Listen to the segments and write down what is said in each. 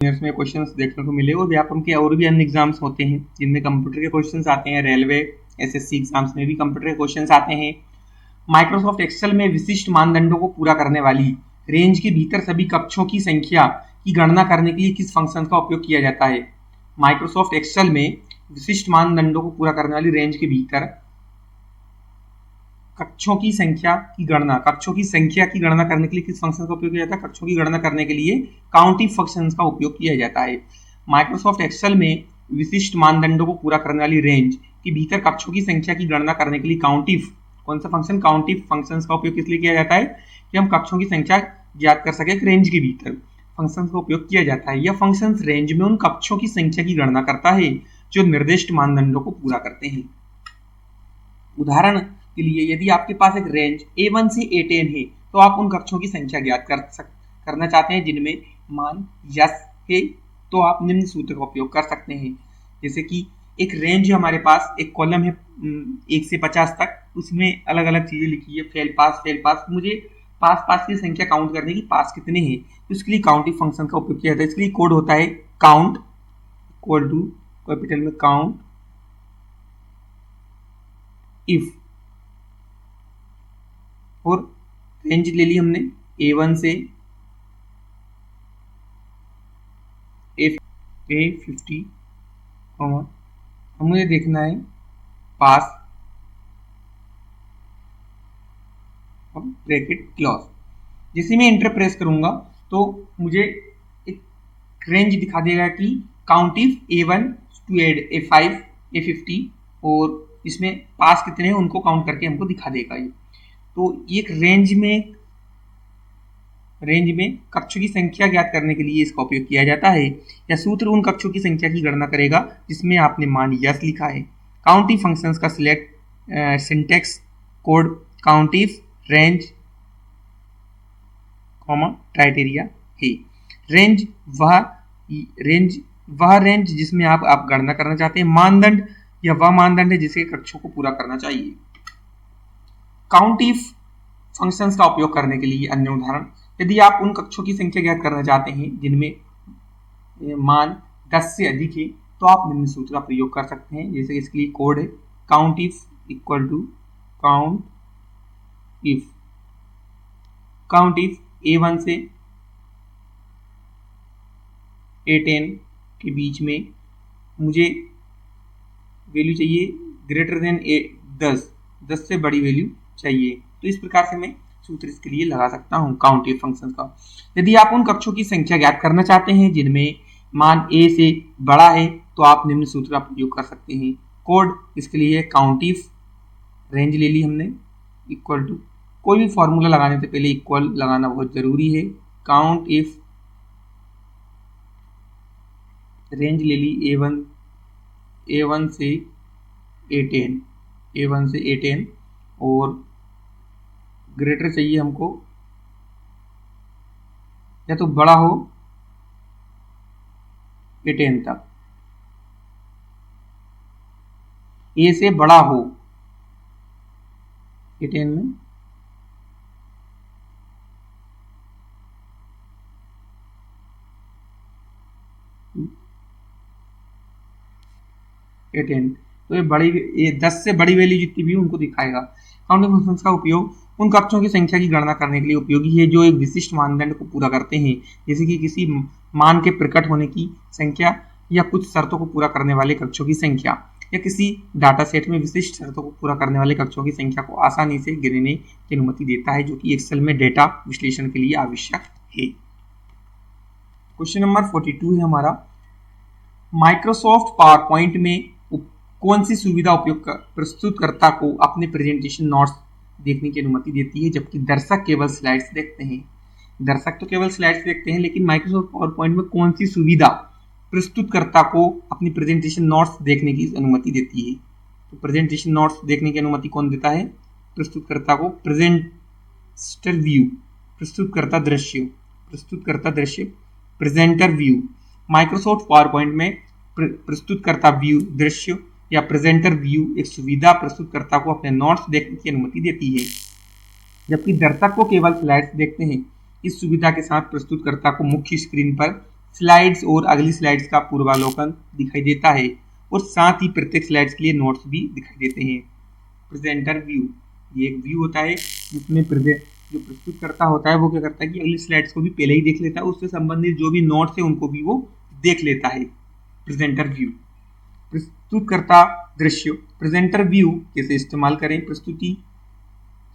Years में questions देखने को मिले और व्यापम के और भी अन्य एग्जाम्स होते हैं जिनमें कंप्यूटर के क्वेश्चंस आते हैं। रेलवे एसएससी एग्जाम्स में भी कंप्यूटर के क्वेश्चंस आते हैं। माइक्रोसॉफ्ट एक्सेल में विशिष्ट मानदंडों को पूरा करने वाली रेंज के भीतर सभी कक्षों की संख्या की गणना करने के लिए किस फंक्शन का उपयोग किया जाता है? माइक्रोसॉफ्ट एक्सेल में विशिष्ट मानदंडों को पूरा करने वाली रेंज के भीतर कक्षों की संख्या की गणना करने के लिए किस फंक्शन का उपयोग किया जाता है? कक्षों की गणना करने के लिए काउंटिव फंक्शंस का उपयोग किया जाता है। माइक्रोसॉफ्ट एक्सेल में विशिष्ट मानदंडों को पूरा करने वाली रेंज के भीतर कक्षों की संख्या की गणना करने के लिए काउंटिव फंक्शंस का उपयोग किस लिए किया जाता है? कि हम कक्षों की संख्या ज्ञात कर सके। रेंज के भीतर फंक्शंस का उपयोग किया जाता है। यह फंक्शंस रेंज में उन कक्षों की संख्या की गणना करता है जो निर्दिष्ट मानदंडों को पूरा करते हैं। उदाहरण के लिए यदि आपके पास एक रेंज A1 से A10 है तो आप उन कक्षों की संख्या ज्ञात करना चाहते हैं जिनमें मान यस है, तो आप निम्न सूत्र का उपयोग कर सकते हैं। जैसे कि एक रेंज है, हमारे पास एक कॉलम है 1 से 50 तक, उसमें अलग अलग चीजें लिखी है, फेल पास। मुझे पास की संख्या काउंट करने की, पास कितने हैं, तो इसके लिए काउंटिंग फंक्शन का उपयोग किया जाता है। इसके लिए कोड होता है काउंट इक्वल टू कैपिटल में काउंट इफ, और रेंज ले ली हमने A1 से A50, हमें देखना है पास और ब्रैकेट क्लोज। जैसे मैं इंटर प्रेस करूंगा तो मुझे एक रेंज दिखा देगा कि count if A1 to A5 A50, और इसमें पास कितने हैं उनको काउंट करके हमको दिखा देगा। ये तो एक रेंज में कक्षों की संख्या ज्ञात करने के लिए इसका उपयोग किया जाता है। यह सूत्र उन कक्षों की संख्या की गणना करेगा जिसमें आपने मान यस लिखा है। काउंटिव फंक्शंस का सिंटेक्स कोड काउंटिव रेंज क्राइटेरिया है। रेंज वह रेंज जिसमें आप गणना करना चाहते हैं। मानदंड या वह मानदंड है जिसे कक्षों को पूरा करना चाहिए। काउंटिव फंक्शंस का उपयोग करने के लिए अन्य उदाहरण, यदि आप उन कक्षों की संख्या ज्ञात करना चाहते हैं जिनमें मान 10 से अधिक है तो आप निम्न सूत्र का प्रयोग कर सकते हैं। जैसे इसके लिए कोड है count if equal to count if A1 से A10 के बीच में मुझे वैल्यू चाहिए ग्रेटर देन 10 से बड़ी वैल्यू चाहिए, तो इस प्रकार से मैं सूत्र इसके लिए लगा सकता हूँ काउंटिव फंक्शन का। यदि आप उन कक्षों की संख्या ज्ञात करना चाहते हैं जिनमें मान A से बड़ा है तो आप निम्न सूत्र का प्रयोग कर सकते हैं। कोड इसके लिए काउंटिव रेंज ले ली हमने इक्वल टू, कोई भी फॉर्मूला लगाने से पहले इक्वल लगाना बहुत जरूरी है। काउंट इफ रेंज ले ली A1 से A10 और ग्रेटर चाहिए हमको या तो बड़ा हो A10 तक, A से बड़ा हो A10 में A10, तो ये 10 से बड़ी वैल्यू जितनी भी उनको दिखाएगा। काउंटिंग फंक्शंस का उपयोग उन कक्षों की संख्या की गणना करने के लिए उपयोगी है जो एक विशिष्ट मानदंड को पूरा करते हैं, जैसे कि किसी मान के प्रकट होने की संख्या या कुछ शर्तों को पूरा करने वाले कक्षों की संख्या, या किसी डाटा सेट में विशिष्ट शर्तों को पूरा करने वाले कक्षों की संख्या को आसानी से गिनने की अनुमति देता है, जो कि एक्सेल में डेटा विश्लेषण के लिए आवश्यक है। क्वेश्चन नंबर 42 है हमारा, माइक्रोसॉफ्ट पावर पॉइंट में कौन सी सुविधा प्रस्तुतकर्ता को अपने प्रेजेंटेशन नोट्स देखने की अनुमति देती है जबकि दर्शक केवल स्लाइड्स देखते हैं? दर्शक तो केवल स्लाइड्स देखते हैं, लेकिन माइक्रोसॉफ्ट पावर पॉइंट में कौन सी सुविधा प्रस्तुतकर्ता को अपनी प्रेजेंटेशन नोट्स देखने की अनुमति देती है? तो प्रेजेंटेशन नोट्स देखने की अनुमति कौन देता है? प्रस्तुतकर्ता को प्रेजेंटर व्यू, प्रस्तुतकर्ता दृश्य presenter view. Microsoft power point में प्रस्तुतकर्ता व्यू दृश्य या प्रेजेंटर व्यू एक सुविधा प्रस्तुतकर्ता को अपने नोट्स देखने की अनुमति देती है, जबकि दर्शक को केवल स्लाइड्स देखते हैं। इस सुविधा के साथ प्रस्तुतकर्ता को मुख्य स्क्रीन पर स्लाइड्स और अगली स्लाइड्स का पूर्वावलोकन दिखाई देता है और साथ ही प्रत्येक स्लाइड्स के लिए नोट्स भी दिखाई देते हैं। प्रेजेंटर व्यू, ये एक व्यू होता है जिसमें जो प्रस्तुतकर्ता होता है वो क्या करता है कि अगली स्लाइड्स को भी पहले ही देख लेता है, उससे संबंधित जो भी नोट्स है उनको भी वो देख लेता है। Presenter view. प्रस्तुतकर्ता दृश्य। प्रेजेंटर व्यू कैसे इस्तेमाल करें, प्रस्तुति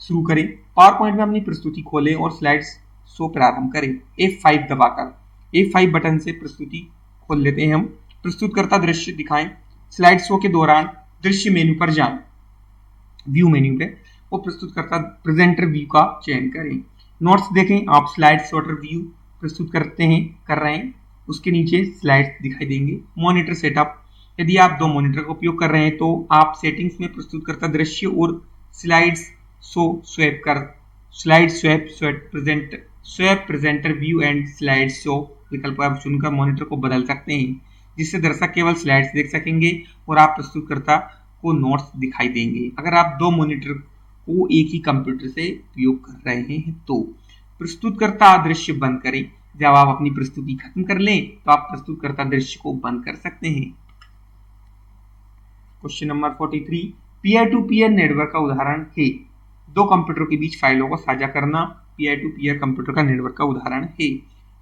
शुरू करें। पावर पॉइंट में अपनी प्रस्तुति खोलें और स्लाइड्स शो प्रारंभ करें। F5 दबाकर, F5 बटन से प्रस्तुति खोल लेते हैं हम। प्रस्तुतकर्ता दृश्य दिखाएं। स्लाइड शो के दौरान दृश्य मेनू पर जाएं, व्यू मेन्यू पे, और प्रस्तुतकर्ता प्रेजेंटर व्यू का चयन करें। नोट्स देखें, आप स्लाइड सॉर्टर व्यू प्रस्तुत कर रहे हैं, उसके नीचे स्लाइड्स दिखाई देंगे। मॉनिटर सेटअप, यदि आप 2 मॉनिटर का उपयोग कर रहे हैं तो आप सेटिंग्स में प्रस्तुतकर्ता दृश्य और slides show swap presenter view and slide show विकल्प आप चुनकर मॉनिटर को बदल सकते हैं, जिससे दर्शक केवल स्लाइड्स देख सकेंगे और आप प्रस्तुतकर्ता को नोट्स दिखाई देंगे। अगर आप 2 मॉनिटर को एक ही कंप्यूटर से उपयोग कर रहे हैं तो प्रस्तुतकर्ता दृश्य बंद करें। जब आप अपनी प्रस्तुति खत्म कर लें तो आप प्रस्तुतकर्ता दृश्य को बंद कर सकते हैं। Question number 43, peer to peer network का उदाहरण है। 2 कंप्यूटर के बीच फाइलों को साझा करना पीयर टू पीयर कंप्यूटर का नेटवर्क का उदाहरण है।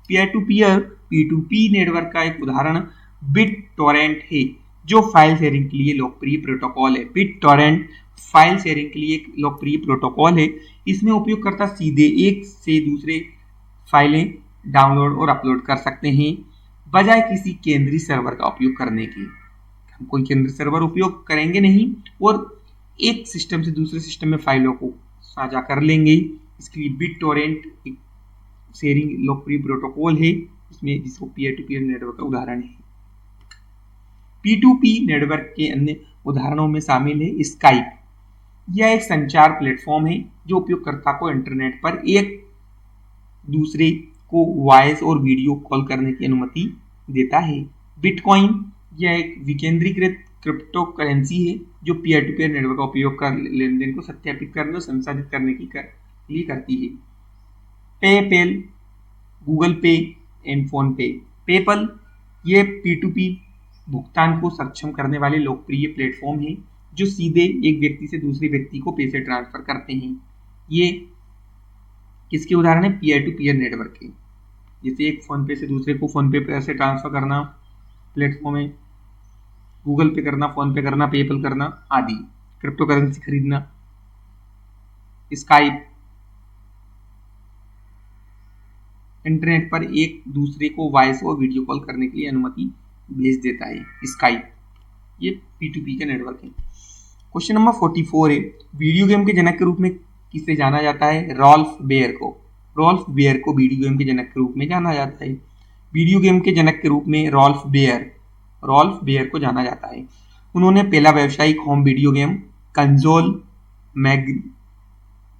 Peer to peer P2P network का एक उदाहरण बिटटोरेंट है, जो फाइल शेयरिंग के लिए लोकप्रिय प्रोटोकॉल है। बिटटोरेंट फाइल शेयरिंग के लिए एक लोकप्रिय प्रोटोकॉल है। इसमें उपयोगकर्ता सीधे एक से दूसरे फाइलें डाउनलोड और अपलोड कर सकते हैं, बजाय किसी केंद्रीय सर्वर का उपयोग करने के। हम कोई केंद्रीय सर्वर उपयोग करेंगे नहीं और एक सिस्टम से दूसरे सिस्टम में फाइलों को साझा कर लेंगे। इसके लिए बिटटोरेंट एक शेयरिंग लोकप्रिय प्रोटोकॉल है, इसमें जिसको पीयर टू पीयर नेटवर्क का उदाहरण है। P2P नेटवर्क के अन्य उदाहरणों में शामिल है स्काइप। यह एक संचार प्लेटफॉर्म है जो उपयोगकर्ता को इंटरनेट पर एक दूसरे को वॉइस और वीडियो कॉल करने की अनुमति देता है। बिटकॉइन, यह एक विकेंद्रीकृत क्रिप्टो करेंसी है जो पीयर टू पीयर नेटवर्क का उपयोग कर लेनदेन को सत्यापित करने और संसाधित करने के लिए करती है। पेपैल, गूगल पे एंड फोन पे। पेपल, ये P2P भुगतान को सक्षम करने वाले लोकप्रिय प्लेटफॉर्म है जो सीधे एक व्यक्ति से दूसरे व्यक्ति को पैसे ट्रांसफर करते हैं। ये किसके उदाहरण है? पीयर टू पीयर नेटवर्क के। जैसे एक फोन पे से दूसरे को फोन पे पैसे ट्रांसफर करना प्लेटफॉर्म है, गूगल पे करना, फोन पे करना, पेपल करना आदि। क्रिप्टो करेंसी खरीदना। स्काइप, इंटरनेट पर एक दूसरे को वॉइस और वीडियो कॉल करने के लिए अनुमति भेज देता है। स्काइप, ये P2P का नेटवर्क है। क्वेश्चन नंबर 44 है, वीडियो गेम के जनक के रूप में किसे जाना जाता है? रॉल्फ बेयर को। रॉल्फ बेयर को वीडियो गेम के जनक के रूप में जाना जाता है। वीडियो गेम के जनक के रूप में रॉल्फ बेयर को जाना जाता है। उन्होंने पहला व्यावसायिक home video game console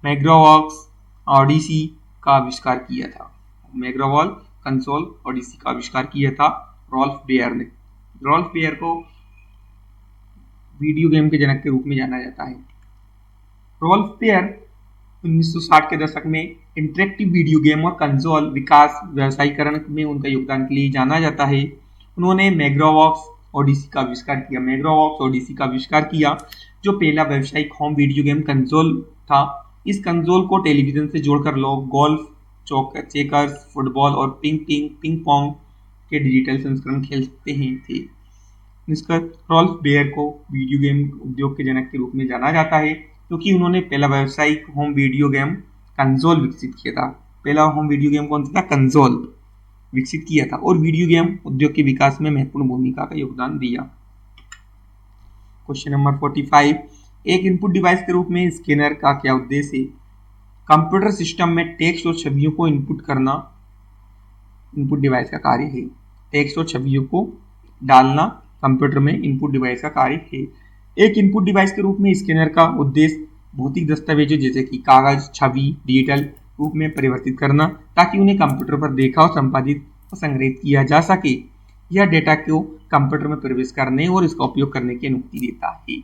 Magnavox Odyssey का आविष्कार किया था। मैग्रोवॉल कंसोल ओडिसी का आविष्कार किया था रॉल्फ बेयर ने। रॉल्फ बेयर को वीडियो गेम के जनक के रूप में जाना जाता है। रॉल्फ बेयर 1960 के दशक में इंटरेक्टिव वीडियो गेम और कंसोल विकास व्यावसायीकरण में उनका योगदान के लिए जाना जाता है। उन्होंने मैग्रोवॉक्स ओडिसी का आविष्कार किया जो पहला व्यावसायिक होम वीडियो गेम कंसोल था। इस कंसोल को टेलीविजन से जोड़कर लोग गोल्फ, चेकर्स, फुटबॉल और पिंग पोंग के डिजिटल संस्करण खेल सकते थे। रॉल्फ बेयर को वीडियो गेम उद्योग के जनक के रूप में जाना जाता है क्योंकि उन्होंने पहला व्यावसायिक होम वीडियो गेम कंसोल विकसित किया था। पहला होम वीडियो गेम कौन सा था? कंसोल विकसित किया था और वीडियो गेम उद्योग के विकास में महत्वपूर्ण भूमिका का योगदान दिया। क्वेश्चन नंबर 45, एक इनपुट डिवाइस के रूप में स्कैनर का क्या उद्देश्य है? कंप्यूटर सिस्टम में टेक्स्ट और छवियों को इनपुट करना इनपुट डिवाइस का कार्य है। टेक्स्ट और छवियों को डालना कंप्यूटर में इनपुट डिवाइस का कार्य है। एक इनपुट डिवाइस के रूप में स्कैनर का उद्देश्य भौतिक दस्तावेजों जैसे कि कागज, छवि डिजिटल रूप में परिवर्तित करना ताकि उन्हें कंप्यूटर पर देखा और संपादित और संग्रहित किया जा सके। यह डेटा को कंप्यूटर में प्रवेश करने और इसका उपयोग करने की अनुमति देता है।